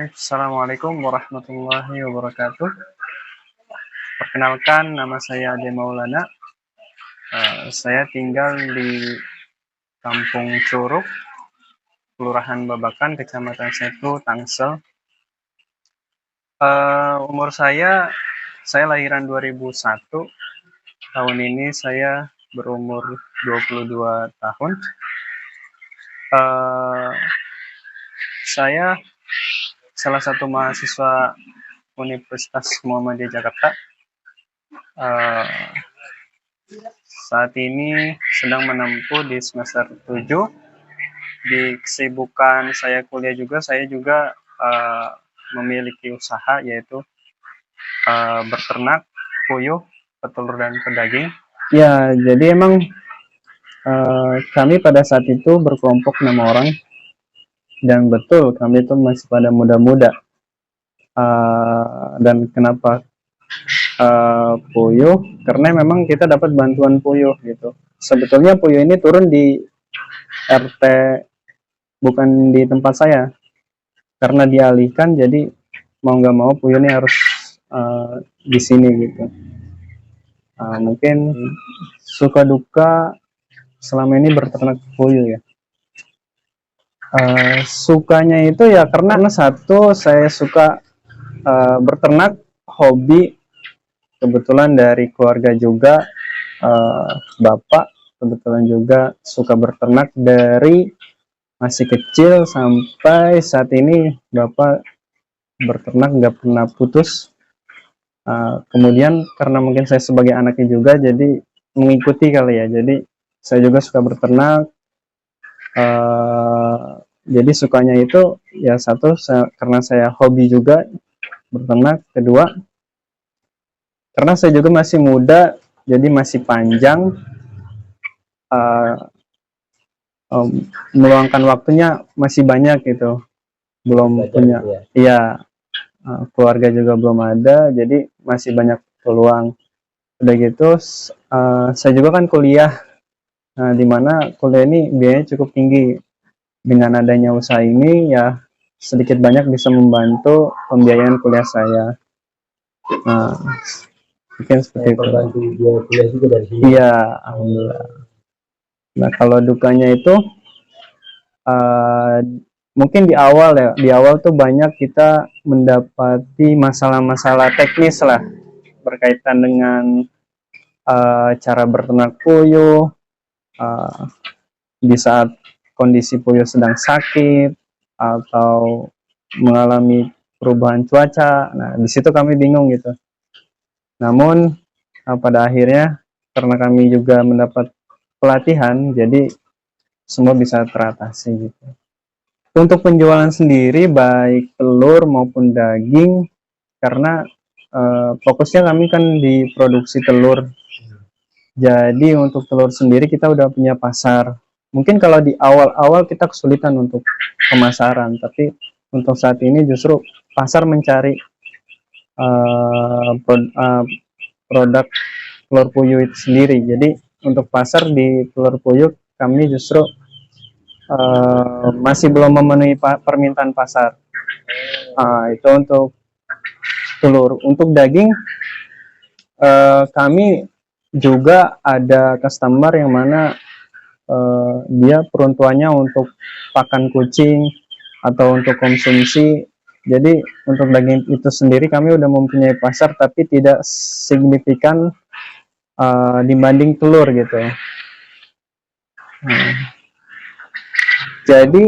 Assalamualaikum warahmatullahi wabarakatuh. Perkenalkan, nama saya Ade Maulana. Saya tinggal di Kampung Curug, Kelurahan Babakan, Kecamatan Setu, Tangsel. Umur saya lahiran 2001. Tahun ini saya berumur 22 tahun. Saya salah satu mahasiswa Universitas Muhammadiyah Jakarta. Saat ini sedang menempuh di semester 7. Di kesibukan saya kuliah juga, saya juga memiliki usaha, yaitu berternak, puyuh, petelur, dan pedaging. Ya, jadi emang kami pada saat itu berkelompok 6 orang, dan betul kami itu masih pada muda-muda. Dan kenapa puyuh? Karena memang kita dapat bantuan puyuh gitu. Sebetulnya puyuh ini turun di RT, bukan di tempat saya, karena dialihkan, jadi mau nggak mau puyuh ini harus di sini gitu. Mungkin suka duka selama ini berternak puyuh ya. Sukanya itu ya karena satu, saya suka berternak, hobi. Kebetulan dari keluarga juga, bapak kebetulan juga suka berternak dari masih kecil sampai saat ini. Bapak berternak nggak pernah putus. Kemudian karena mungkin saya sebagai anaknya juga, jadi mengikuti kali ya, jadi saya juga suka berternak. Jadi sukanya itu ya satu, karena saya hobi juga berternak. Kedua, karena saya juga masih muda, jadi masih panjang, meluangkan waktunya masih banyak gitu. Belum punya, iya, keluarga juga belum ada, jadi masih banyak peluang. Udah gitu, saya juga kan kuliah, dimana kuliah ini biayanya cukup tinggi. Dengan adanya usaha ini ya sedikit banyak bisa membantu pembiayaan kuliah saya. Mungkin seperti itu. Kuliah juga dari sini. Iya, alhamdulillah. Nah, kalau dukanya itu mungkin di awal tuh banyak kita mendapati masalah-masalah teknis lah, berkaitan dengan cara berternak puyuh, di saat kondisi puyuh sedang sakit atau mengalami perubahan cuaca. Nah, di situ kami bingung gitu. Namun pada akhirnya, karena kami juga mendapat pelatihan, jadi semua bisa teratasi gitu. Untuk penjualan sendiri, baik telur maupun daging, karena fokusnya kami kan di produksi telur. Jadi untuk telur sendiri kita udah punya pasar. Mungkin kalau di awal-awal kita kesulitan untuk pemasaran, tapi untuk saat ini justru pasar mencari produk telur puyuh itu sendiri. Jadi untuk pasar di telur puyuh kami justru masih belum memenuhi permintaan pasar. Itu untuk telur. Untuk daging, kami juga ada customer yang mana dia peruntukannya untuk pakan kucing atau untuk konsumsi. Jadi untuk daging itu sendiri kami udah mempunyai pasar, tapi tidak signifikan dibanding telur gitu. Jadi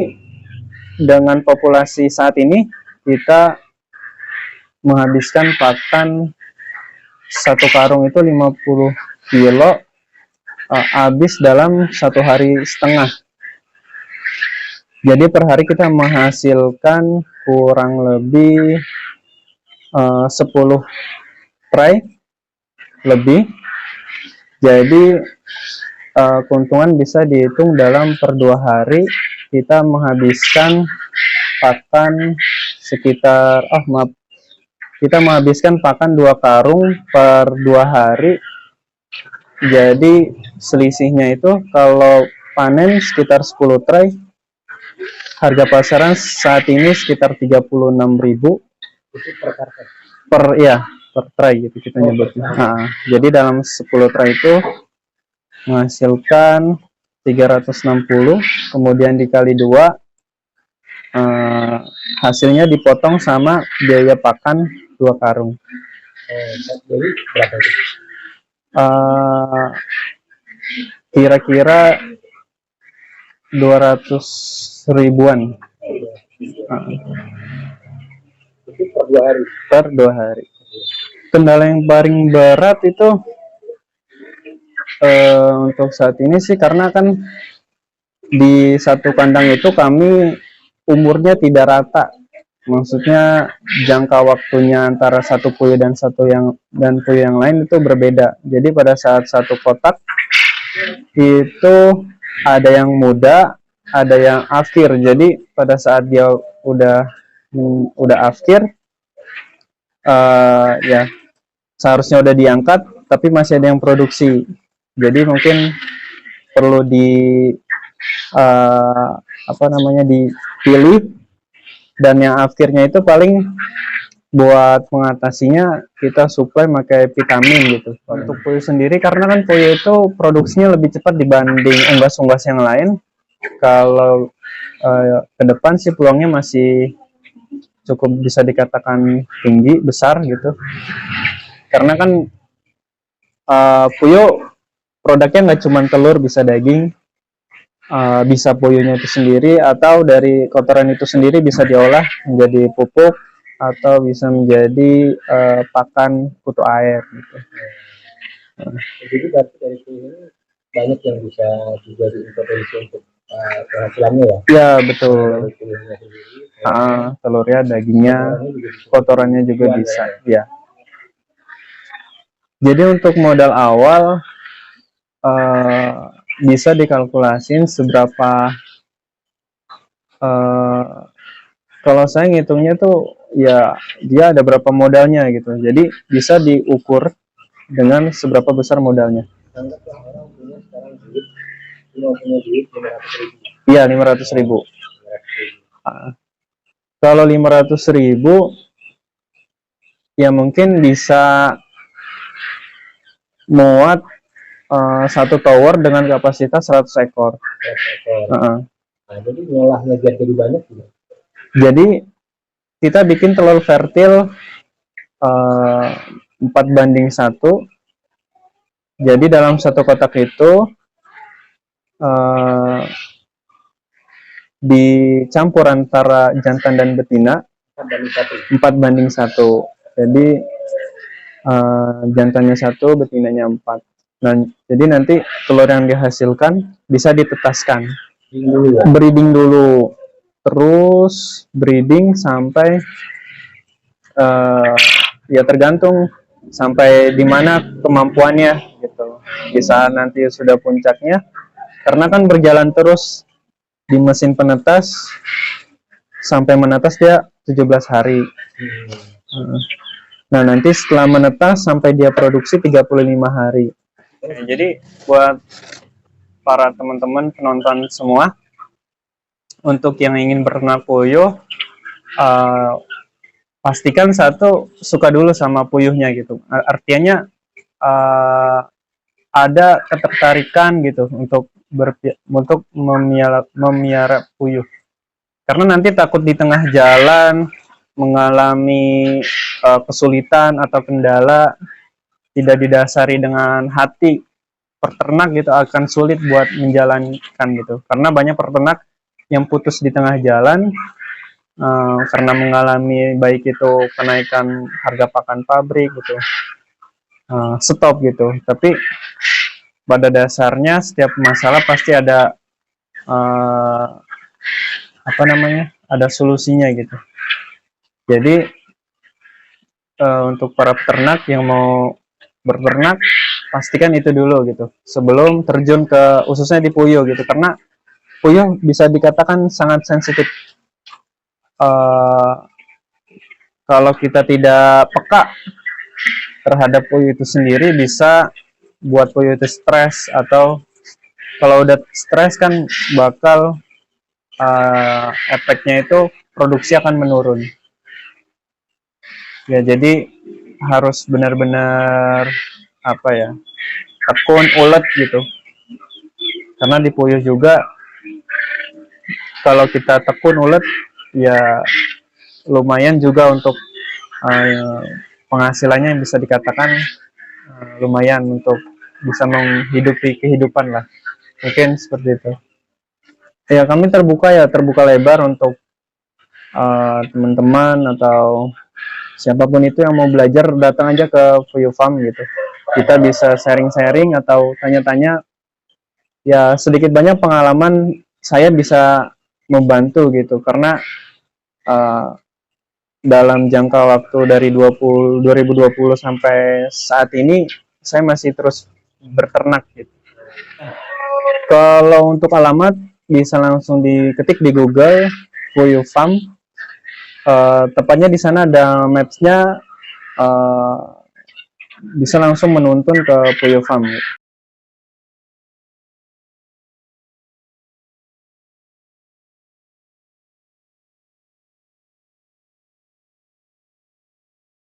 dengan populasi saat ini, kita menghabiskan pakan satu karung itu 50 kilo, habis dalam 1 hari setengah. Jadi per hari kita menghasilkan kurang lebih 10 tray lebih. Jadi keuntungan bisa dihitung dalam per 2 hari kita menghabiskan pakan sekitar kita menghabiskan pakan 2 karung per 2 hari. Jadi selisihnya itu kalau panen sekitar 10 tray, Harga pasaran saat ini sekitar 36.000 Itu per karton. per tray gitu kita nyebutnya. Nah, jadi dalam 10 tray itu menghasilkan 360, kemudian dikali 2, hasilnya dipotong sama biaya pakan 2 karung. Jadi berapa itu? Kira-kira 200 ribuan. Itu per 2 hari. Per 2 hari. Kendala yang paling berat itu untuk saat ini sih karena kan di satu kandang itu kami umurnya tidak rata. Maksudnya jangka waktunya antara satu puyuh dan puyuh yang lain itu berbeda. Jadi pada saat satu kotak itu ada yang muda, ada yang akhir. Jadi pada saat dia udah akhir, ya seharusnya udah diangkat, tapi masih ada yang produksi. Jadi mungkin perlu dipilih, dan yang akhirnya itu paling buat mengatasinya kita supply pakai vitamin gitu. Untuk puyuh sendiri, karena kan puyuh itu produksinya lebih cepat dibanding unggas-unggas yang lain. Kalau ke depan sih peluangnya masih cukup bisa dikatakan tinggi, besar gitu. Karena kan puyuh produknya nggak cuma telur, bisa daging, bisa puyuhnya itu sendiri, atau dari kotoran itu sendiri bisa diolah menjadi pupuk, atau bisa menjadi pakan kutu air gitu. Jadi dari sini banyak yang bisa juga diintervensi untuk penghasilannya ya. Ya betul. Telurnya, dagingnya, kotorannya juga bisa. Ya. Jadi untuk modal awal bisa dikalkulasin seberapa. Kalau saya ngitungnya tuh ya dia ada berapa modalnya gitu. Jadi bisa diukur dengan seberapa besar modalnya. Anggaplah orang punya sekarang duit, cuma punya duit 500.000. Iya, 500.000. Kalau 500.000 ya mungkin bisa muat satu tower dengan kapasitas 100 ekor. Nah, jadi ngolahnya biar jadi banyak juga. Jadi kita bikin telur fertil 4:1. Jadi dalam satu kotak itu dicampur antara jantan dan betina 4:1. Jadi jantannya 1, betinanya 4. Nah, jadi nanti telur yang dihasilkan bisa ditetaskan. Breeding dulu, terus breeding sampai ya tergantung sampai di mana kemampuannya gitu. Bisa nanti sudah puncaknya, karena kan berjalan terus di mesin penetas sampai menetas dia 17 hari. Nah, nanti setelah menetas sampai dia produksi 35 hari. Jadi buat para teman-teman penonton semua, untuk yang ingin beternak puyuh, pastikan satu, suka dulu sama puyuhnya gitu. Artinya ada ketertarikan gitu untuk memelihara puyuh. Karena nanti takut di tengah jalan mengalami kesulitan atau kendala tidak didasari dengan hati peternak gitu, akan sulit buat menjalankan gitu. Karena banyak peternak yang putus di tengah jalan karena mengalami baik itu kenaikan harga pakan pabrik gitu, stop gitu. Tapi pada dasarnya setiap masalah pasti ada ada solusinya gitu. Jadi untuk para peternak yang mau berternak, pastikan itu dulu gitu sebelum terjun ke khususnya di puyuh gitu, karena puyuh bisa dikatakan sangat sensitif. Kalau kita tidak peka terhadap puyuh itu sendiri, bisa buat puyuh itu stres, atau kalau udah stres kan bakal efeknya itu produksi akan menurun. Ya, jadi harus benar-benar apa ya, tekun, ulet gitu. Karena di puyuh juga kalau kita tekun, ulet, ya lumayan juga untuk penghasilannya yang bisa dikatakan lumayan untuk bisa menghidupi kehidupan lah. Mungkin seperti itu. Ya, kami terbuka lebar untuk teman-teman atau siapapun itu yang mau belajar, datang aja ke Puyuh Farm gitu. Kita bisa sharing-sharing atau tanya-tanya. Ya, sedikit banyak pengalaman saya bisa membantu gitu, karena dalam jangka waktu dari 2020 sampai saat ini saya masih terus berternak gitu. Kalau untuk alamat bisa langsung diketik di Google Puyuh Farm. Tepatnya di sana ada maps-nya, bisa langsung menuntun ke Puyuh Farm.